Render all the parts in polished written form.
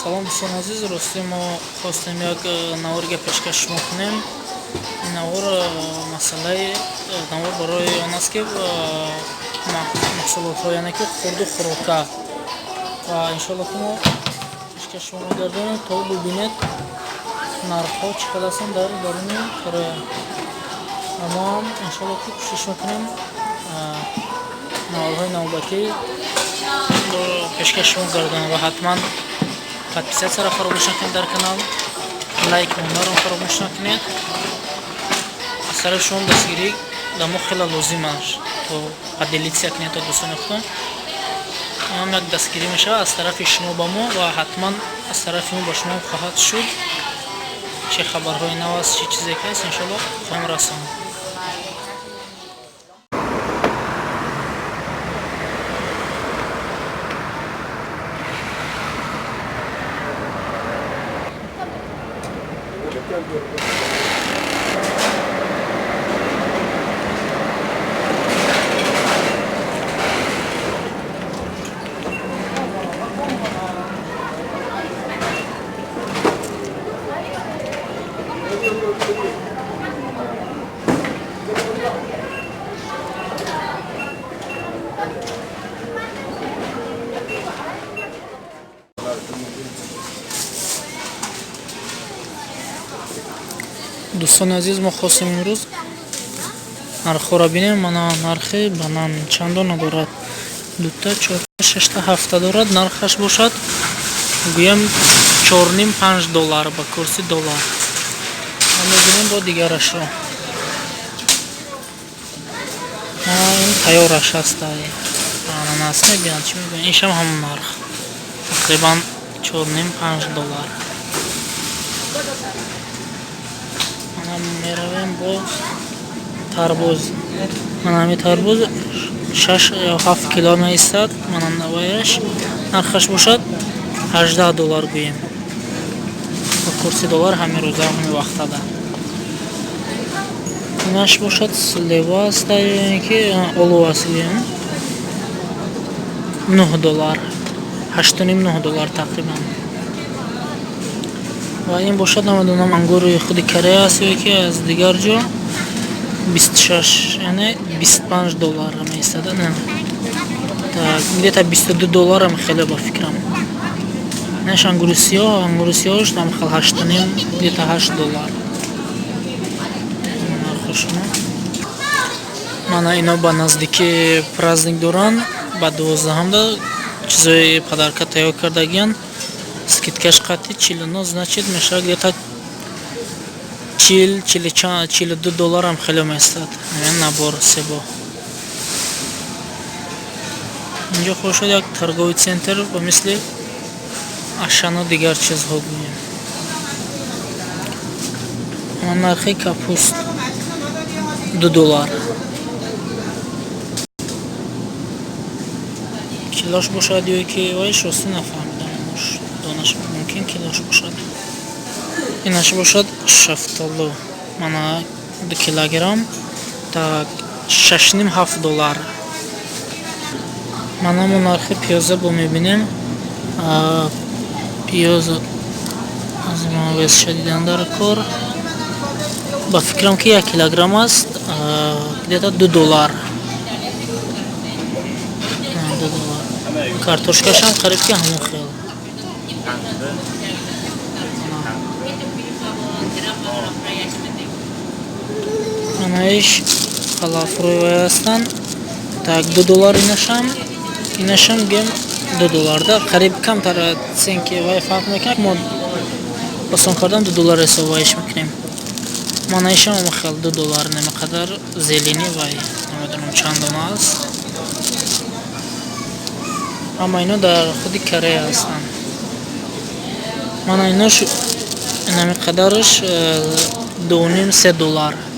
салом дӯстон азиз, рости мо хостем як наворга пешкаш шумо кунем. Ин навор масъалаи навор барои он аст ки маҳсулотҳо яъне ки хурду хӯрока ва иншоалло ки мо пешкаш шумо мегардонем то бубинед нархҳо чӣ қадар ҳастанд дар даруни Корея. ва мо ҳам иншоалло ки кӯшиш мекунем наворҳои навбатӣ пешкаш шумо гардонем ва ҳатман подписатсияро фаромӯш накунед дар канал, лайк мондаро фаромӯш накунед. аз тарафи шумо дастгирӣ дар мо хеле лозим аст то поделитсия кунед то дӯстони худтон. ин як дастгирӣ мешавад аз тарафи шумо ба мо ва ҳатман аз тарафи мо ба шумо хоҳад шуд. чӣ хабарҳои нав аст, чӣ чизе ки аст, иншоалло хоҳем расонд. дӯстони азиз, мо хостем имрӯз нархҳоро бинем. мана нархи банан чандона дорад? 2 4 6 7 дорад. нархаш бошад гӯям 4.5 $5 ба курси доллар. ма мебинем бо дигарашро. ин тайёраш аст. ананас мебинад, чӣ мебинад? иншам ҳамон нарх тақрибан 4.5 $. меравем бо тарбуз. мана ҳами тарбуз 6 ё 7 кило меистад. манаваяш нархаш бошад 18 $. гӯем ба курси доллар ҳамин рӯза ҳамин вақтада. инаш бошад слева аст ки олу аст. гӯем $9, 8.9 $. тақрибан. ва ин бошад намедонам ангури худи Корея аст ё ки аз дигар ҷо 26 яъне 25 $. меистад. так где-то 22 $. хеле ба фикрам. наш ангури сиёҳаш там хал 8.5 где-то 8 $. нархошуно мана ино ба наздики праздник доранд. ба 12-ҳамда чизои падарка тайёр кардагиян. скидкаш қатъи 49, значит мешавад где-то 40-42 $. ҳам хеле меистад. ин набор себо. инҷо хошад як торговый центр ба мисли ашану дигар чизҳо гӯем. нархи капуст 2 $. килош бошад ё ки вайш рости нафаҳмидам. донаш мумкин килош бошад. инаш бошад шафтолу. мана 2 килограмм так 6.5 $. мана мо нархи пиёза бо мебинем. пиёза аз ма вес шадидан дар кор. ба фикрам ки 1 килограмм аст где-то $2. 2 $. картошкашам қариб ки ҳамон хел. анаиш фалафруи ҳастанд. так $2 инашам гем $2 да қариб камтар ценки вай фарқ мекунад. мо осон кардан $2 ҳисобаиш мекунем. манаишам ҳама хел $2. намақадар зелени вай намедонам чандона аст. ҳама ино дар худи Корея ҳастанд. мана инош намақадараш 2.5-3 $.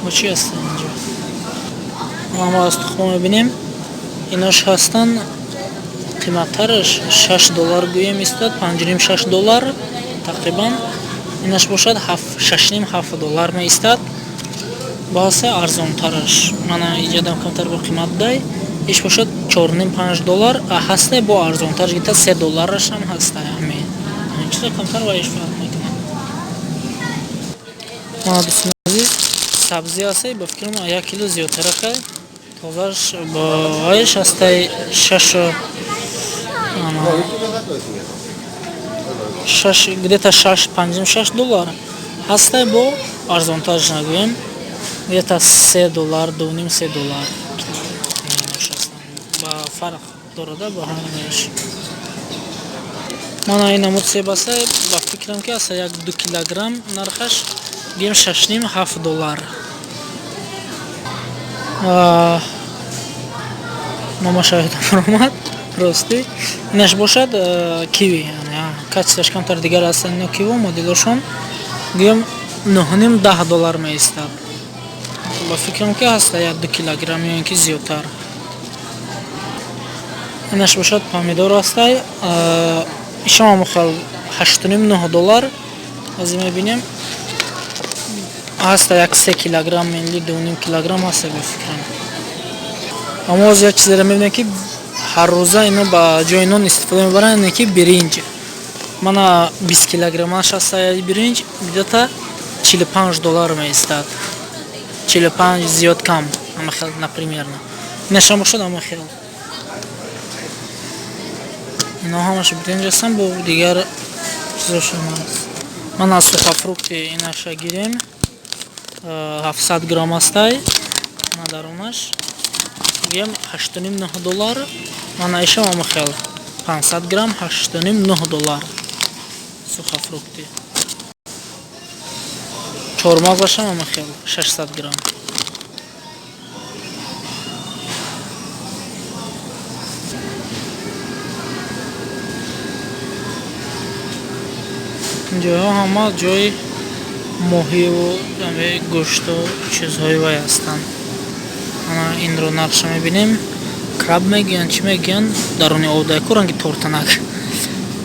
бо чӣ аст инҷо? ма аз тухмо мебинем. инош ҳастанд қиматтараш $6 гӯем истод. 5.5-6 $. тақрибан инаш бошад 6.5-7 $. меистад. баъсе арзонтараш. мана иҷодам камтар бо қимат дай. иш бошад $4.5 ҳастай бо арзонтар гита $3 ҳам ҳастай ҳамин чиза камтар ва иш фарқ мекунад. Мана дӯстон азиз сабзӣ ҳастай ба фикрам 1 кило зиёдтар акай тозаш бо айш ҳастай 6 где-то $6.56 ҳастай бо арзонтарш нагӯем где-то $3 $2.5 ба фарқ дорада ба ҳамааш. Мана ин намуд себ ҳастай ба фикрам ки аса як 2 килограмм нархаш гӯем $6.5 номашоҳидам омад ростӣ инаш бошад киви качестваш камтар дигар ҳастанд ино киво моделошон гӯем $9.5 меистад ба фикрам ки ҳаста як 2 килограмм ё ин ки зиёдтар. Инаш бошад помидор ҳастай ишам амохел $8.5 аз мебинем ҳаста як 3 килограмм милли 2.5 килограмм ҳаста ба фикрам. Аммо аз як чизеро мебинем ки ҳар рӯза ино ба ҷои нон истифода мебаранд ин ки биринҷ мана 20 килограммаш ҳаста биринҷ где-то $45 меистад 45 зиёд кам амахел напримерно инашам бошад амахел ино ҳамаш биринҷ ҳастанд бо дигар чизошон аст. Мана сухафрукти инаша гирем 700 грамм ҳастай мана даронаш гӯем $8.5 мана ишам амахел 500 грамм $8.5 сухафрукти чормағзашам амахел 600 грамм. ҷойҳо ҳама ҷои моҳиву гӯшту чизҳои вай ҳастанд. Ана инро нақша мебинем краб мегӯянд чӣ мегӯянд дарони овдаку ранги тортанак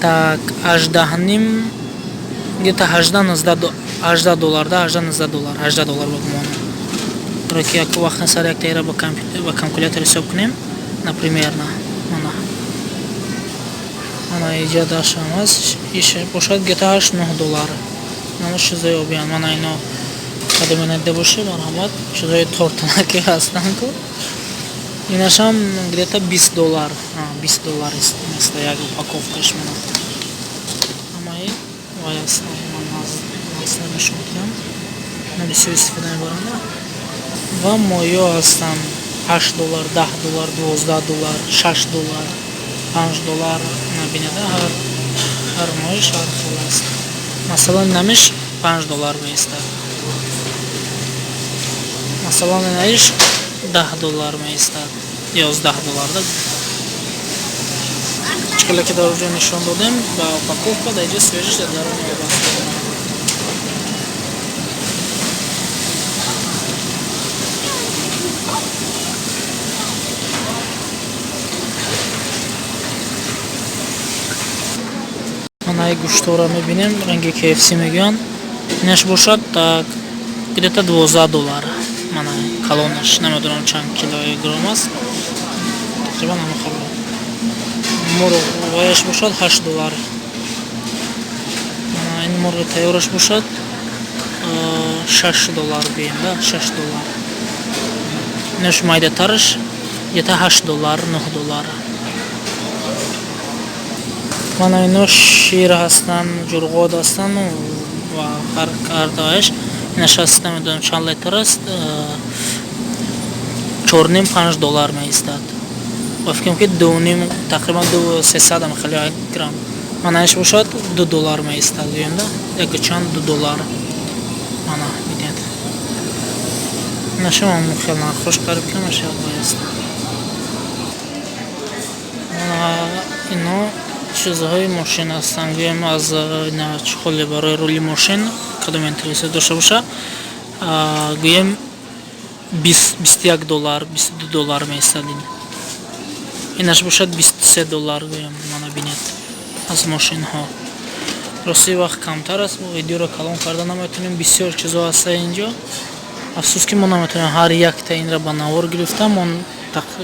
так $18.5 где-то $18-19 ба гумонам ро ки як вақтан сар як таира ба калкулятор ҳисоб кунем напримерно мана иҷа дашам аст иш бошад где-то $8-9 мана чизои обиянд мана ино қадаминаида боше марҳамат чизои тортанаке ҳастанд ку инашам где-то $20 ист як упаковкаш мана ҳамаи вай аст нишон кидам на бисёр истифода мебарам ва моё ҳастанд $8 $10 $12 $6 $5 набинада ҳар моҳиш ҳар хел аст. Масалан намиш $5 меистад масалан наиш $10 меистад $11 чикала ки дар оҷо нишон додем ба упаковка дар ҷо свежиш дарони обаст. Манаи гӯштора мебинем ранги KFC мегӯянд инаш бошад так где-то $12 мана калонаш намедонам чанд килограмм аст тақрибан ҳамахел мурғ ваяш бошад $8 мана ин мурғи тайёраш бошад $6 гӯем да $6 инаш майдатараш где-то $8 $9. Мана ино шир ҳастанд ҷурғод ҳастанд ва ҳардааш инаш аст намедонам чанд литр аст $4.5 меистад ба фикрам ки 2.5 тақрибан 300 амахел 1 грамм манааш бошад $2 меистад гӯем да якчанд $2 мана видед инашам амахел нархош қариб камаш аст. Мана ино чизҳои мошин ҳастанд гӯем аз чухоли барои рули мошин кадом интерес дошта боша гӯем $21 $22 меистад инаш бошад $23 гӯем мана бинед аз мошинҳо рости вақт камтар аст видеоро калон карда наметонем бисёр чизо ҳаста инҷо афсус ки мо наметонем ҳар якта инра ба навор гирифта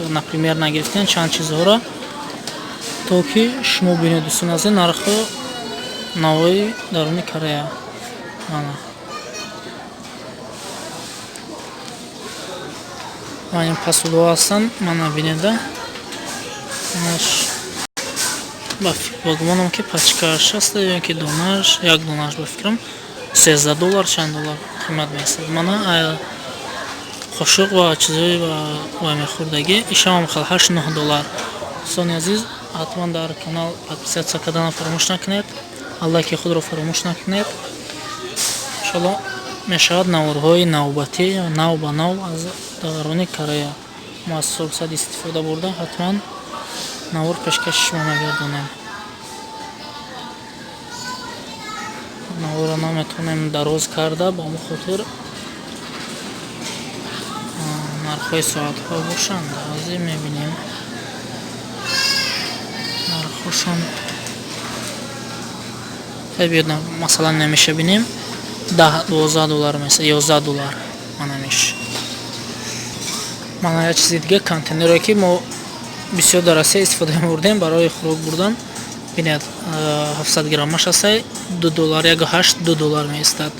например нагирифтен чанд чизҳоро, то ки шумо бинед дӯстон азиз нархи навои даруни Корея. Ман посудҳо ҳастанд, мана бинеда ба гумонам ки пачкаш аст ё ки донаш, як донаш ба фикрам $13 чанд доллар қимат меистад. Мана қошуқ ва чизои ва мехӯрдагӣ ишам хел $8-9. Дӯстони азиз, ҳатман дар канал подписатсия карданро фаромӯш накунед, лайки худро фаромӯш накунед. Иншоалло мешавад наворҳои навбатӣ нав ба нав аз даруни Корея мо аз фурсат истифода бурда ҳатман навор пешкаши шумо мегардонем. наворро наметавонем дароз карда, ба ҳамон хотир нархҳои соатҳо бошанд. азӣ мебинем нархҳошон масалан намеша бинем $10-12 меса, $11 манамеш. Мана як чизи дига контейнере ки мо бисёр дар Россия истифода мебурдем барои хӯрок бурдан. Бинед 700 граммаш ҳастай $2, $1.8 $2 меистад.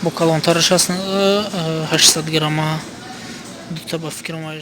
Бо калонтараш аст 800 грамма дута ба фикрам